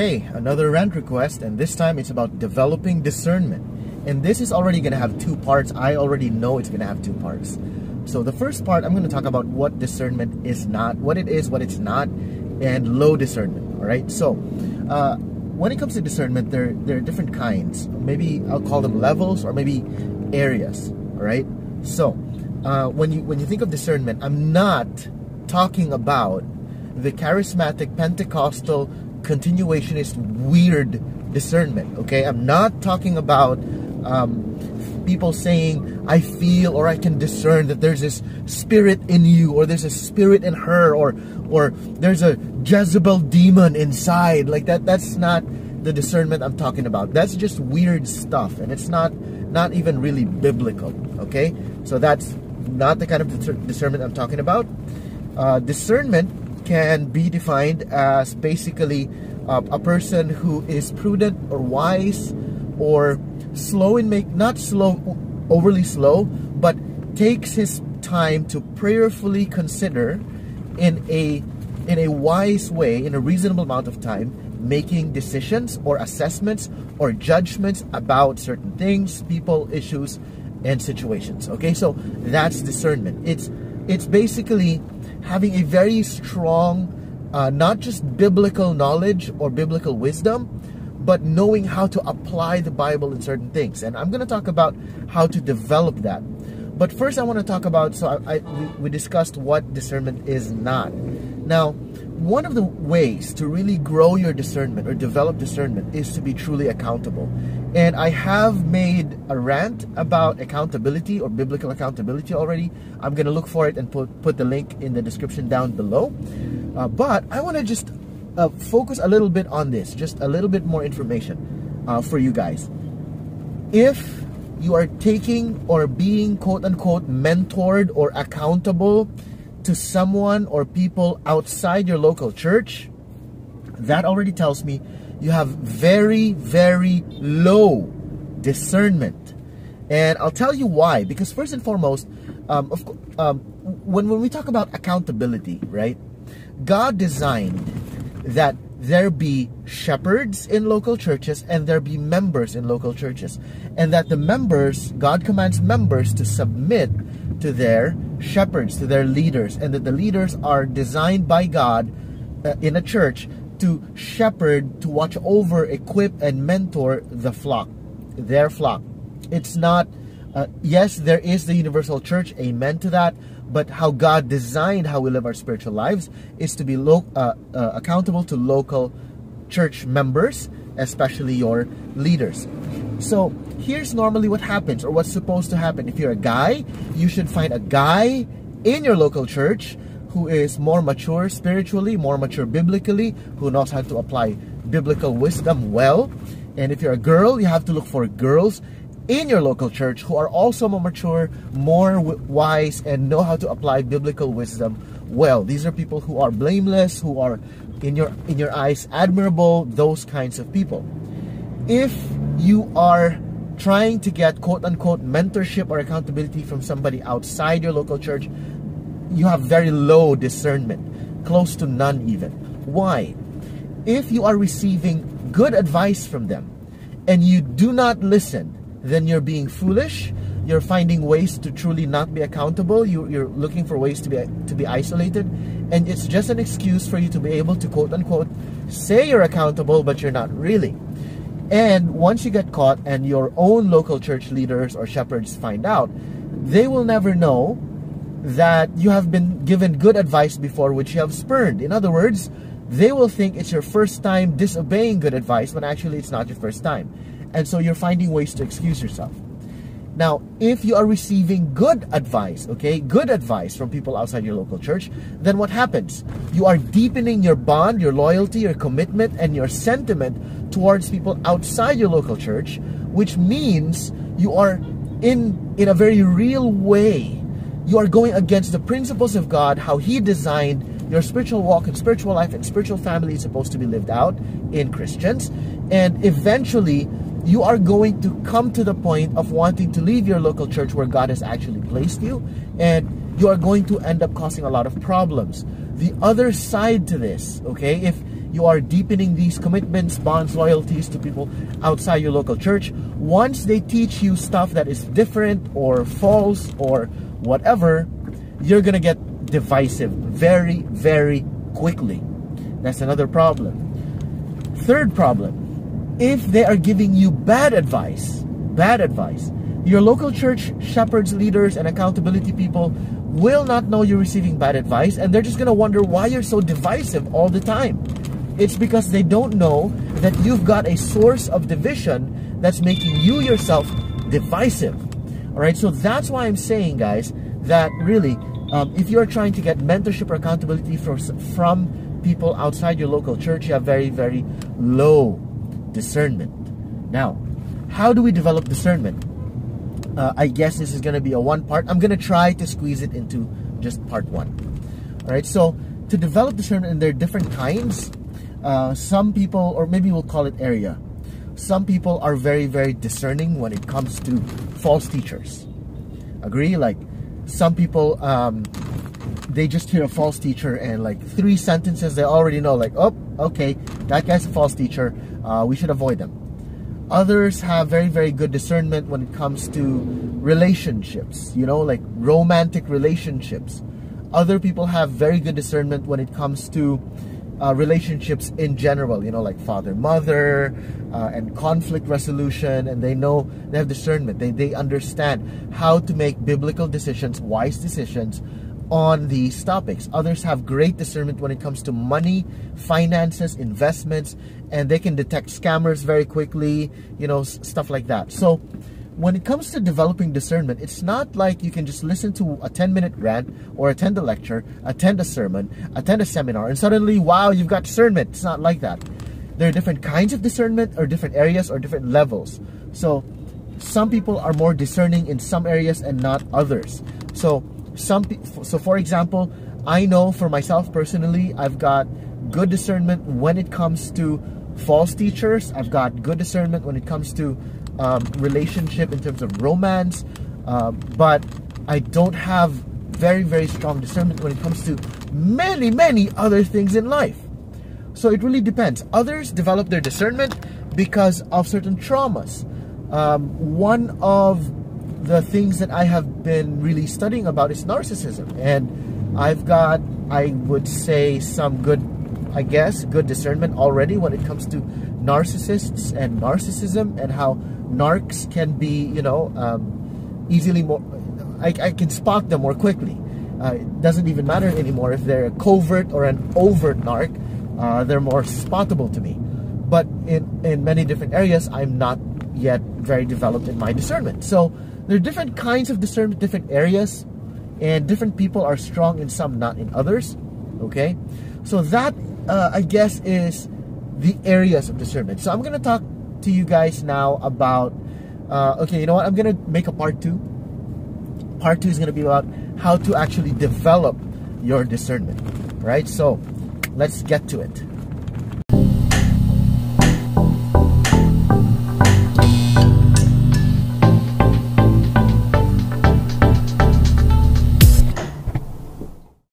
Okay, another rant request, and this time it's about developing discernment. And this is already going to have two parts. I already know it's going to have two parts. So the first part, I'm going to talk about what discernment is not, what it is, what it's not, and low discernment. All right. So when it comes to discernment, there are different kinds. Maybe I'll call them levels or maybe areas. All right. So when you think of discernment, I'm not talking about the charismatic Pentecostal continuationist weird discernment. Okay, I'm not talking about people saying I feel or I can discern that there's this spirit in you, or there's a spirit in her, or there's a Jezebel demon inside. Like that. That's not the discernment I'm talking about. That's just weird stuff, and it's not even really biblical. Okay, so that's not the kind of discernment I'm talking about. Discernment can be defined as basically a person who is prudent or wise or slow in not overly slow, but takes his time to prayerfully consider in a wise way, in a reasonable amount of time, making decisions or assessments or judgments about certain things, people, issues, and situations. Okay, so that's discernment. It's basically having a very strong, not just biblical knowledge or biblical wisdom, but knowing how to apply the Bible in certain things. And I'm going to talk about how to develop that. But first I want to talk about, we discussed what discernment is not. Now, one of the ways to really grow your discernment or develop discernment is to be truly accountable. And I have made a rant about accountability or biblical accountability already. I'm going to look for it and put the link in the description down below. But I want to just focus a little bit on this, just a little bit more information for you guys. If you are taking or being quote-unquote mentored or accountable to someone or people outside your local church, that already tells me you have very, very low discernment. And I'll tell you why. Because first and foremost, when we talk about accountability, right? God designed that there be shepherds in local churches and there be members in local churches. And that the members, God commands members to submit to their shepherds, to their leaders. And that the leaders are designed by God in a church to shepherd, to watch over, equip, and mentor the flock, their flock. It's not, yes, there is the universal church, amen to that, but how God designed how we live our spiritual lives is to be accountable to local church members, especially your leaders. So here's normally what happens, or what's supposed to happen. If you're a guy, you should find a guy in your local church who is more mature spiritually, more mature biblically, who knows how to apply biblical wisdom well. And if you're a girl, you have to look for girls in your local church who are also more mature, more wise, and know how to apply biblical wisdom well. These are people who are blameless, who are in your eyes admirable, those kinds of people. If you are trying to get quote-unquote mentorship or accountability from somebody outside your local church, you have very low discernment, close to none even. Why? If you are receiving good advice from them and you do not listen, then you're being foolish. You're finding ways to truly not be accountable. You're looking for ways to be isolated, and it's just an excuse for you to be able to quote-unquote say you're accountable, but you're not really. And once you get caught and your own local church leaders or shepherds find out, they will never know that you have been given good advice before which you have spurned. In other words, they will think it's your first time disobeying good advice when actually it's not your first time. And so you're finding ways to excuse yourself. Now, if you are receiving good advice, okay, good advice from people outside your local church, then what happens? You are deepening your bond, your loyalty, your commitment, and your sentiment towards people outside your local church, which means you are in a very real way, you are going against the principles of God, how He designed your spiritual walk and spiritual life and spiritual family is supposed to be lived out in Christians. And eventually, you are going to come to the point of wanting to leave your local church where God has actually placed you, and you are going to end up causing a lot of problems. The other side to this, okay, you are deepening these commitments, bonds, loyalties to people outside your local church. Once they teach you stuff that is different or false or whatever, you're gonna get divisive very, very quickly. That's another problem. Third problem, if they are giving you bad advice, your local church shepherds, leaders, and accountability people will not know you're receiving bad advice, and they're just gonna wonder why you're so divisive all the time. It's because they don't know that you've got a source of division that's making you yourself divisive. All right, so that's why I'm saying, guys, that really, if you're trying to get mentorship or accountability from people outside your local church, you have very, very low discernment. Now, how do we develop discernment? I guess this is going to be a one part. I'm going to try to squeeze it into just part one. All right, so to develop discernment, and there are different kinds. Some people, or maybe we'll call it area. Some people are very, very discerning when it comes to false teachers. Agree? Like some people, they just hear a false teacher and like 3 sentences, they already know like, oh, okay, that guy's a false teacher. We should avoid them. Others have very, very good discernment when it comes to relationships, you know, like romantic relationships. Other people have very good discernment when it comes to relationships in general, you know, like father-mother and conflict resolution, and they know, they have discernment. They understand how to make biblical decisions, wise decisions on these topics. Others have great discernment when it comes to money, finances, investments, and they can detect scammers very quickly, you know, stuff like that. So when it comes to developing discernment, it's not like you can just listen to a 10-minute rant or attend a lecture, attend a sermon, attend a seminar, and suddenly, wow, you've got discernment. It's not like that. There are different kinds of discernment, or different areas, or different levels. So some people are more discerning in some areas and not others. So for example, I know for myself personally, I've got good discernment when it comes to false teachers. I've got good discernment when it comes to relationship in terms of romance, but I don't have very, very strong discernment when it comes to many, many other things in life. So it really depends. Others develop their discernment because of certain traumas. One of the things that I have been really studying about is narcissism, and I've got, I would say, some good, I guess, good discernment already when it comes to narcissists and narcissism, and how narcs can be, you know, easily more, I can spot them more quickly. It doesn't even matter anymore if they're a covert or an overt narc. They're more spottable to me. But in many different areas, I'm not yet very developed in my discernment. So there are different kinds of discernment, different areas, and different people are strong in some, not in others. Okay, so that I guess is the areas of discernment. So I'm going to talk to you guys now about, okay, you know what, I'm going to make a part 2. Part 2 is going to be about how to actually develop your discernment, right? So let's get to it.